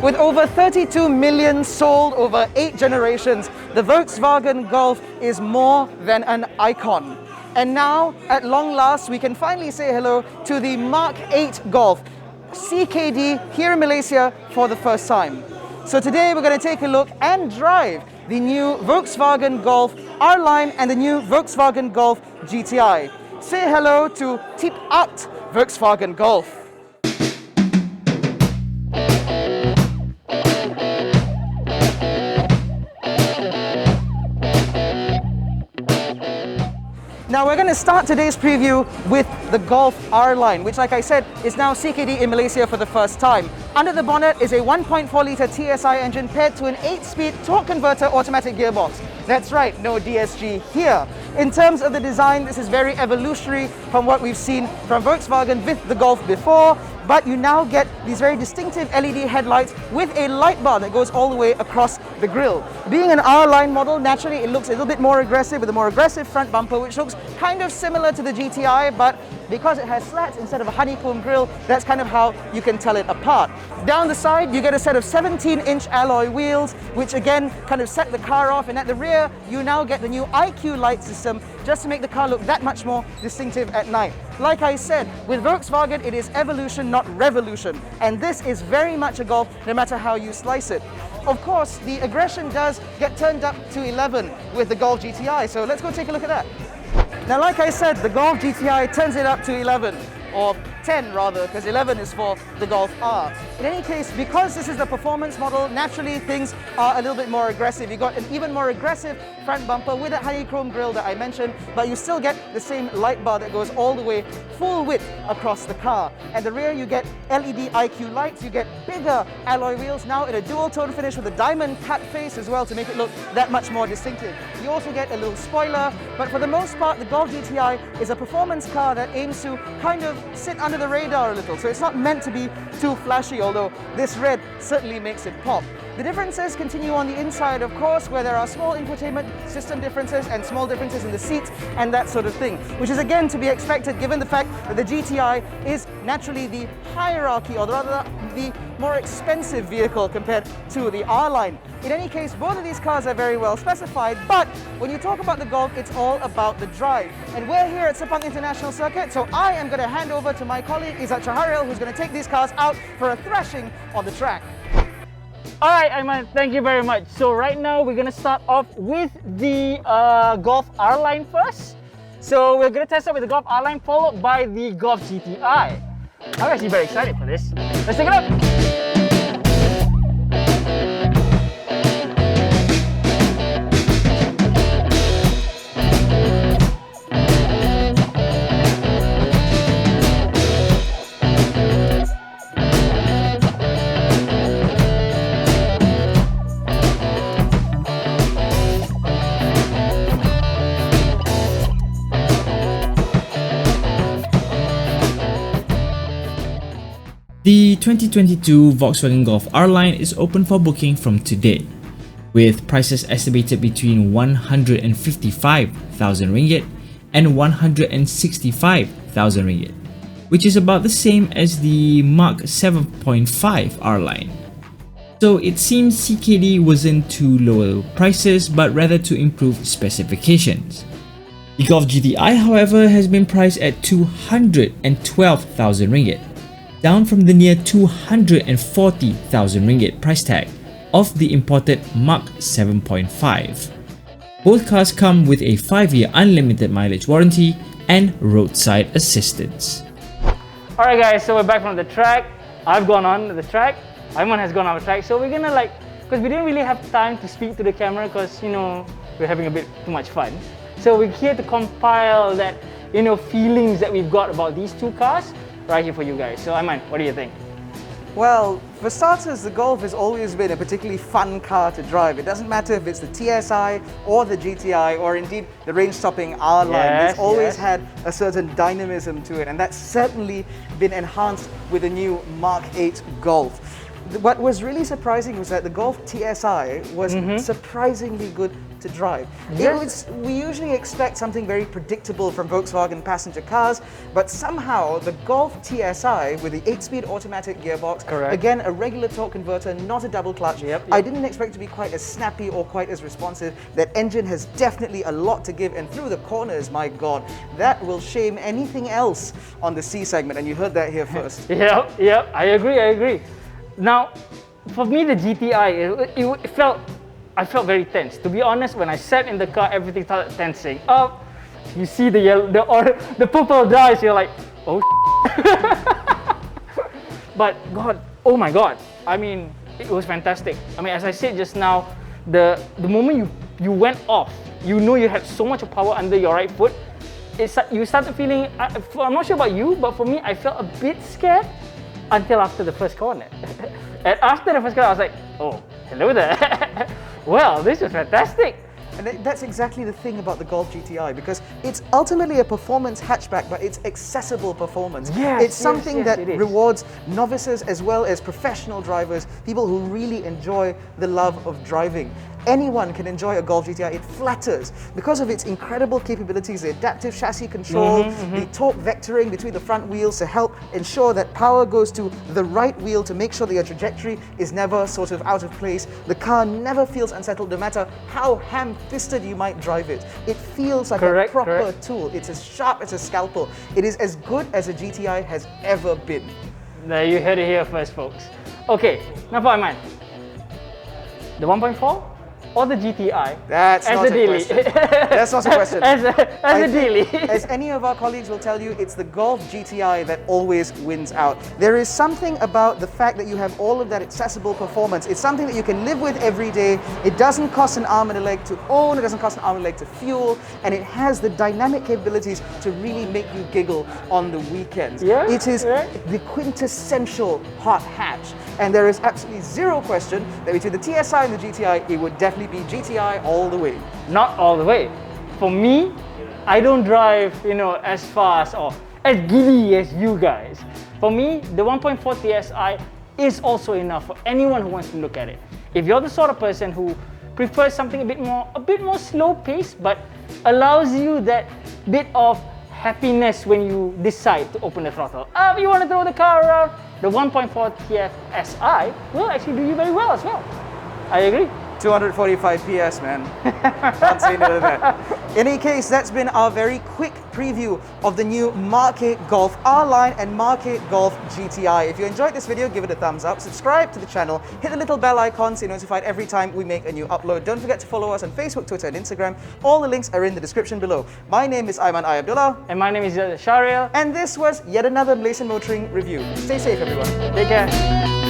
With over 32 million sold over 8 generations, the Volkswagen Golf is more than an icon. And now, at long last, we can finally say hello to the Mk8 Golf, CKD here in Malaysia for the first time. So today we're going to take a look and drive the new Volkswagen Golf R-Line and the new Volkswagen Golf GTI. Say hello to Tip Out Volkswagen Golf. Now we're going to start today's preview with the Golf R-Line, which, like I said, is now CKD in Malaysia for the first time. Under the bonnet is a 1.4-litre TSI engine paired to an 8-speed torque converter automatic gearbox. That's right, no DSG here. In terms of the design, this is very evolutionary from what we've seen from Volkswagen with the Golf before, but you now get these very distinctive LED headlights with a light bar that goes all the way across the grille. Being an R-Line model, naturally it looks a little bit more aggressive with a more aggressive front bumper, which looks kind of similar to the GTI, but because it has slats instead of a honeycomb grille, that's kind of how you can tell it apart. Down the side, you get a set of 17-inch alloy wheels, which again kind of set the car off, and at the rear, you now get the new IQ light system just to make the car look that much more distinctive at night. Like I said, with Volkswagen, it is evolution, not revolution, and this is very much a Golf no matter how you slice it. Of course, the aggression does get turned up to 11 with the Golf GTI, so let's go take a look at that. Now, like I said, the Golf GTI turns it up to 11, or 10 rather, because 11 is for the Golf R. In any case, because this is the performance model, naturally things are a little bit more aggressive. You got an even more aggressive front bumper with that honeycomb grille that I mentioned, but you still get the same light bar that goes all the way full width across the car. At the rear, you get LED IQ lights, you get bigger alloy wheels, now in a dual tone finish with a diamond cut face as well to make it look that much more distinctive. You also get a little spoiler, but for the most part, the Golf GTI is a performance car that aims to kind of sit under the radar a little, so it's not meant to be too flashy, although this red certainly makes it pop. The differences continue on the inside, of course, where there are small infotainment system differences and small differences in the seats and that sort of thing, which is again to be expected given the fact that the GTI is naturally the hierarchy, or rather the more expensive vehicle compared to the R-Line. In any case, both of these cars are very well specified, but when you talk about the Golf, it's all about the drive. And we're here at Sepang International Circuit, so I am going to hand over to my colleague Izzat Chaharil, who's going to take these cars out for a thrashing on the track. Alright, Aiman, thank you very much. So right now we're going to start off with the Golf R-Line first. So we're going to test out with the Golf R-Line followed by the Golf GTI. I'm actually very excited for this. Let's take a look! The 2022 Volkswagen Golf R-Line is open for booking from today, with prices estimated between 155,000 ringgit and 165,000 ringgit, which is about the same as the Mark 7.5 R-Line. So it seems CKD wasn't to lower prices but rather to improve specifications. The Golf GTI, however, has been priced at 212,000 ringgit, down from the near 240,000 ringgit price tag of the imported Mark 7.5. Both cars come with a 5-year unlimited mileage warranty and roadside assistance. Alright guys, so we're back from the track. I've gone on the track, Aiman has gone on the track, so we're gonna because we didn't really have time to speak to the camera because, you know, we're having a bit too much fun. So we're here to compile that, you know, feelings that we've got about these two cars right here for you guys. So Aiman, what do you think? Well, for starters, the Golf has always been a particularly fun car to drive. It doesn't matter if it's the TSI or the GTI or indeed the range-topping R-Line. Yes, it's always had a certain dynamism to it, and that's certainly been enhanced with the new Mk8 Golf. What was really surprising was that the Golf TSI was surprisingly good to drive. Yes. We usually expect something very predictable from Volkswagen passenger cars, but somehow the Golf TSI with the 8-speed automatic gearbox, Correct. again a regular torque converter, not a double clutch. Yep. I didn't expect it to be quite as snappy or quite as responsive. That engine has definitely a lot to give, and through the corners, my God, that will shame anything else on the C segment, and you heard that here first. Yep, I agree. Now, for me, the GTI, I felt very tense. To be honest, when I sat in the car, everything started tensing up. You see the yellow, the purple dies, you're like, oh But God, oh my God, I mean, it was fantastic. I mean, as I said just now, the moment you went off, you know you had so much power under your right foot. You started feeling, I'm not sure about you, but for me, I felt a bit scared until after the first corner. And after the first corner, I was like, oh, hello there. Well, this is fantastic. And that's exactly the thing about the Golf GTI, because it's ultimately a performance hatchback, but it's accessible performance. Yes, it's something that it is. rewards novices as well as professional drivers, people who really enjoy the love of driving. Anyone can enjoy a Golf GTI. It flatters because of its incredible capabilities, the adaptive chassis control, the torque vectoring between the front wheels to help ensure that power goes to the right wheel to make sure that your trajectory is never sort of out of place. The car never feels unsettled no matter how ham-fisted you might drive it. It feels like a proper tool. It's as sharp as a scalpel. It is as good as a GTI has ever been. There, you heard it here first, folks. Okay, now for Aiman. The 1.4? Or the GTI? That's not a question. That's not a question. As a daily. As any of our colleagues will tell you, it's the Golf GTI that always wins out. There is something about the fact that you have all of that accessible performance. It's something that you can live with every day. It doesn't cost an arm and a leg to own, it doesn't cost an arm and a leg to fuel, and it has the dynamic capabilities to really make you giggle on the weekends. Yeah, it is the quintessential hot hatch, and there is absolutely zero question that between the TSI and the GTI, it would definitely be GTI all the way. Not all the way. For me, I don't drive, as fast or as giddy as you guys. For me, the 1.4 TSI is also enough for anyone who wants to look at it. If you're the sort of person who prefers something a bit more slow paced, but allows you that bit of happiness when you decide to open the throttle. If you want to throw the car around, the 1.4 TSI will actually do you very well as well. I agree. 245 PS, man. Can't say no to that. In any case, that's been our very quick preview of the new Mk8 Golf R-Line and Mk8 Golf GTI. If you enjoyed this video, give it a thumbs up, subscribe to the channel, hit the little bell icon so you're notified every time we make a new upload. Don't forget to follow us on Facebook, Twitter and Instagram. All the links are in the description below. My name is Aiman Abdullah. And my name is Shariel. And this was yet another Malaysian Motoring review. Stay safe, everyone. Take care.